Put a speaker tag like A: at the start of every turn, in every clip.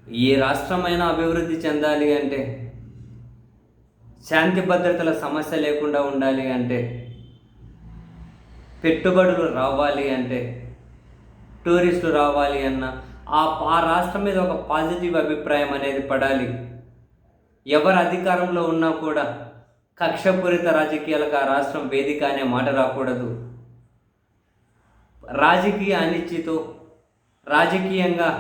A: ఏ రాష్ట్రమైనా అభివృద్ధి చెందాలి అంటే, శాంతి భద్రతల సమస్య లేకుండా ఉండాలి అంటే, పెట్టుబడులు రావాలి అంటే, టూరిస్టులు రావాలి అన్న ఆ ఆ రాష్ట్రం మీద ఒక పాజిటివ్ అభిప్రాయం అనేది పడాలి. ఎవరు అధికారంలో ఉన్నా కూడా కక్షపూరిత రాజకీయాలకు ఆ రాష్ట్రం వేదిక అనే మాట రాకూడదు. రాజకీయ అనిశ్చితో రాజకీయంగా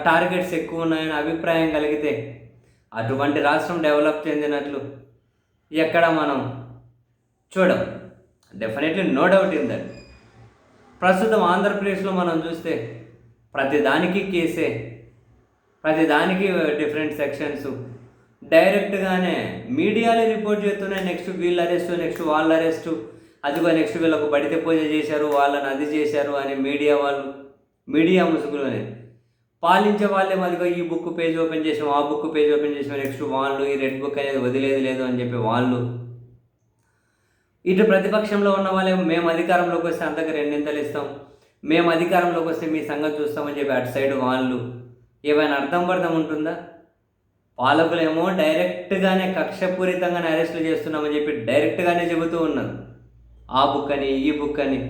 A: టార్గెట్స్ ఎక్కువ ఉన్నాయని అభిప్రాయం కలిగితే అటువంటి రాష్ట్రం డెవలప్ చెందినట్లు ఎక్కడ మనం చూడం. Definitely no doubt in that. ప్రస్తుతం ఆంధ్రప్రదేశ్లో మనం చూస్తే ప్రతిదానికి కేసే, ప్రతిదానికి డిఫరెంట్ సెక్షన్స్. డైరెక్ట్గానే మీడియాలే రిపోర్ట్ చేస్తున్నాయి, నెక్స్ట్ వీళ్ళు అరెస్టు, నెక్స్ట్ వాళ్ళ అరెస్టు, అదిగో నెక్స్ట్ వీళ్ళకు బడితే పూజ చేశారు, వాళ్ళని అది చేశారు అని మీడియా ముసుగులోనే పాలించే వాళ్ళే అదిగో ఈ బుక్ పేజ్ ఓపెన్ చేసాం, ఆ బుక్ పేజ్ ఓపెన్ చేసాం, నెక్స్ట్ వాళ్ళు ఈ రెడ్ బుక్ అనేది వదిలేదు లేదు అని చెప్పి వాళ్ళు. ఇటు ప్రతిపక్షంలో ఉన్న వాళ్ళే మేము అధికారంలోకి వస్తే అంతకు రెండింతలు ఇస్తాం, మేము అధికారంలోకి వస్తే మీ సంగతి చూస్తామని చెప్పి అటు సైడ్ వాళ్ళు. ఏమైనా అర్థం ఉంటుందా? పాలకులేమో డైరెక్ట్గానే కక్షపూరితంగానే అరెస్టులు చేస్తున్నామని చెప్పి డైరెక్ట్గానే చెబుతూ ఉన్నారు. ఆ బుక్ అని ఈ బుక్ అని.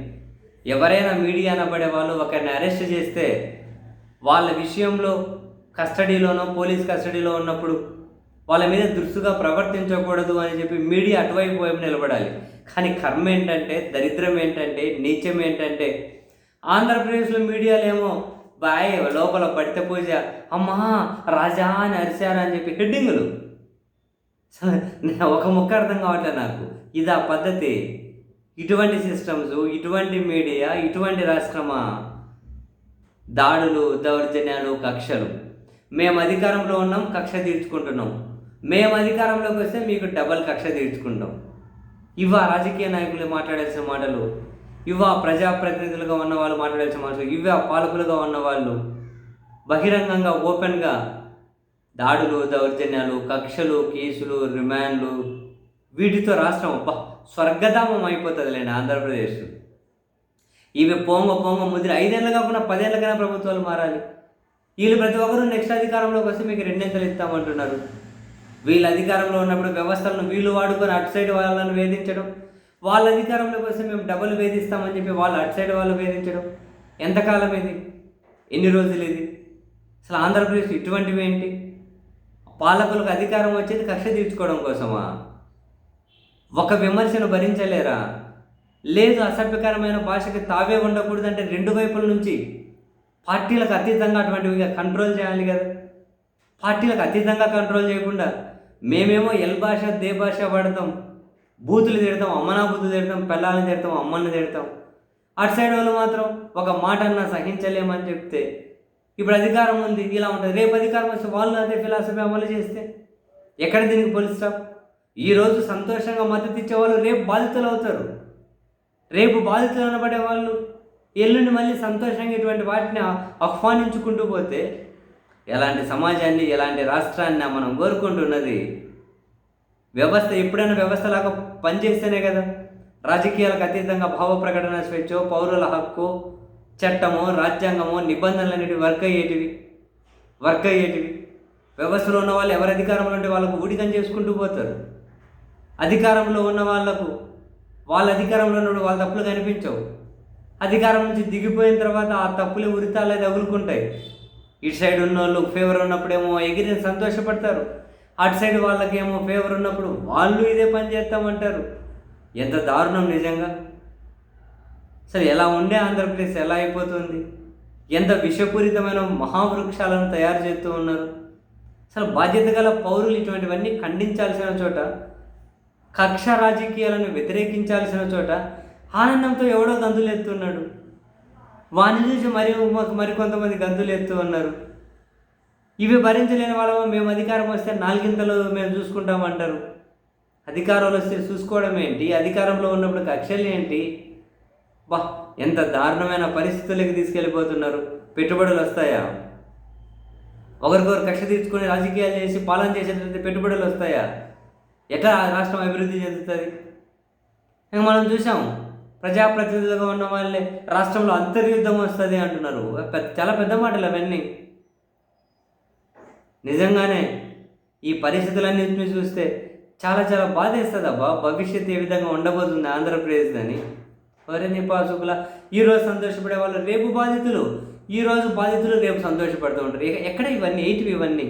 A: ఎవరైనా మీడియా అనబడే వాళ్ళు ఒకరిని అరెస్ట్ చేస్తే వాళ్ళ విషయంలో కస్టడీలోనో పోలీస్ కస్టడీలో ఉన్నప్పుడు వాళ్ళ మీద దురుసుగా ప్రవర్తించకూడదు అని చెప్పి మీడియా అటువైపు వైపు నిలబడాలి. కానీ కర్మ ఏంటంటే, దరిద్రం ఏంటంటే, నీచం ఏంటంటే, ఆంధ్రప్రదేశ్లో మీడియాలేమో బాయ్ లోపల పడితే పూజ, అమ్మా రాజా అని అరిశారు అని చెప్పి హెడ్డింగులు. ఒక ముక్క అర్థం కావట్లేదు నాకు. ఇదా పద్ధతి? ఇటువంటి సిస్టమ్స్, ఇటువంటి మీడియా, ఇటువంటి రాష్ట్రమా? దాడులు, దౌర్జన్యాలు, కక్షలు. మేము అధికారంలో ఉన్నాం, కక్ష తీర్చుకుంటున్నాం. మేము అధికారంలోకి వస్తే మీకు డబల్ కక్ష తీర్చుకుంటాం. ఇవా రాజకీయ నాయకులు మాట్లాడాల్సిన మాటలు? ఇవా ప్రజాప్రతినిధులుగా ఉన్న వాళ్ళు మాట్లాడాల్సిన మాటలు? ఇవా పాలకులుగా ఉన్నవాళ్ళు బహిరంగంగా ఓపెన్గా దాడులు, దౌర్జన్యాలు, కక్షలు, కేసులు, రిమాండ్లు, వీటితో రాష్ట్రం స్వర్గధామం అయిపోతుందిలేండి ఆంధ్రప్రదేశ్. ఇవి పోంగ ముదిరి 5 ఏళ్ళు కాకుండా 10 ఏళ్ళకైనా ప్రభుత్వాలు మారాలి. వీళ్ళు ప్రతి ఒక్కరూ నెక్స్ట్ అధికారంలోకి వస్తే మీకు రెండింతలు ఇస్తామంటున్నారు. వీళ్ళు అధికారంలో ఉన్నప్పుడు వ్యవస్థలను వీళ్ళు వాడుకొని అటు సైడ్ వాళ్ళని వేధించడం, వాళ్ళ అధికారంలోకి వస్తే మేము డబ్బులు వేధిస్తామని చెప్పి వాళ్ళు అటు సైడ్ వాళ్ళు వేధించడం. ఎంతకాలం ఇది? ఎన్ని రోజులు ఇది? అసలు ఆంధ్రప్రదేశ్ ఇటువంటివి ఏంటి? పాలకులకు అధికారం వచ్చేది కక్ష తీర్చుకోవడం కోసమా? ఒక విమర్శను భరించలేరా? లేదు, అసభ్యకరమైన భాషకి తావే ఉండకూడదంటే రెండు వైపుల నుంచి పార్టీలకు అతీతంగా అటువంటివిగా కంట్రోల్ చేయాలి కదా. పార్టీలకు అతీతంగా కంట్రోల్ చేయకుండా మేమేమో ఎల్ భాష దే భాష పడతాం, బూతులు తిడతాం, అమ్మనా బూతులు తిడతాం, పిల్లల్ని తిడతాం, అమ్మని తిడతాం. అటు సైడ్ వాళ్ళు మాత్రం ఒక మాట అన్నా సహించలేమని చెప్తే ఇప్పుడు అధికారం ఉంది ఇలా ఉంటుంది. రేపు అధికారం వస్తే వాళ్ళు అదే ఫిలాసఫీ అమలు చేస్తే ఎక్కడ దీనికి పోలిస్తాం? ఈరోజు సంతోషంగా మద్దతు ఇచ్చేవాళ్ళు రేపు బాధితులు అవుతారు. రేపు బాధితులు అనబడే వాళ్ళు ఎల్లుండి మళ్ళీ సంతోషంగా ఇటువంటి వాటిని ఆహ్వానించుకుంటూ పోతే ఎలాంటి సమాజాన్ని, ఎలాంటి రాష్ట్రాన్ని మనం కోరుకుంటున్నది? వ్యవస్థ ఎప్పుడైనా వ్యవస్థలాగా పనిచేస్తేనే కదా రాజకీయాలకు అతీతంగా భావ ప్రకటన స్వేచ్ఛ, పౌరుల హక్కు, చట్టమో, రాజ్యాంగమో, నిబంధనలు అనేటివి వర్క్ అయ్యేటివి. వ్యవస్థలో ఉన్న వాళ్ళు ఎవరు అధికారంలో ఉంటే వాళ్ళకు ఊడిగం చేసుకుంటూ పోతారు. అధికారంలో ఉన్న వాళ్ళకు వాళ్ళ అధికారంలో ఉన్నప్పుడు వాళ్ళ తప్పులు కనిపించవు. అధికారం నుంచి దిగిపోయిన తర్వాత ఆ తప్పులు ఉరితాలే తగులుకుంటాయి. ఇటు సైడ్ ఉన్న వాళ్ళు ఫేవర్ ఉన్నప్పుడేమో ఎగిరిని సంతోషపడతారు, అటు సైడ్ వాళ్ళకేమో ఫేవర్ ఉన్నప్పుడు వాళ్ళు ఇదే పని చేస్తామంటారు. ఎంత దారుణం నిజంగా! అసలు ఎలా ఉండే ఆంధ్రప్రదేశ్ ఎలా అయిపోతుంది? ఎంత విషపూరితమైన మహావృక్షాలను తయారు చేస్తూ ఉన్నారు. అసలు బాధ్యత గల పౌరులు ఇటువంటివన్నీ ఖండించాల్సిన చోట, కక్ష రాజకీయాలను వ్యతిరేకించాల్సిన చోట ఆనందంతో ఎవడో గంతులు ఎత్తున్నాడు. వాడిని చూసి మరికొంతమంది గంతులు ఎత్తు ఉన్నారు. ఇవి భరించలేని వాళ్ళము మేము అధికారం వస్తే 4 ఇంతలు మేము చూసుకుంటామంటారు. అధికారంలో వస్తే చూసుకోవడం ఏంటి? అధికారంలో ఉన్నప్పుడు కక్షలు ఏంటి? ఎంత దారుణమైన పరిస్థితులకి తీసుకెళ్ళిపోతున్నారు. పెట్టుబడులు వస్తాయా? ఒకరికొకరు కక్ష తీర్చుకొని రాజకీయాలు చేసి పాలన చేసేటట్టు పెట్టుబడులు వస్తాయా? ఎట్లా రాష్ట్రం అభివృద్ధి చెందుతుంది? మనం చూసాము, ప్రజాప్రతినిధులుగా ఉన్న వాళ్ళే రాష్ట్రంలో అంతర్యుద్ధం వస్తుంది అంటున్నారు. చాలా పెద్ద మాటలు అవన్నీ. నిజంగానే ఈ పరిస్థితులన్నింటినీ చూస్తే చాలా చాలా బాధేస్తుంది అబ్బా. భవిష్యత్తు ఏ విధంగా ఉండబోతుంది ఆంధ్రప్రదేశ్ అని. ఒరే నీ పాసుకుల, ఈరోజు సంతోషపడే వాళ్ళు రేపు బాధితులు, ఈరోజు బాధితులు రేపు సంతోషపడుతూ ఉంటారు. ఎక్కడ ఇవన్నీ ఏంటివి ఇవన్నీ?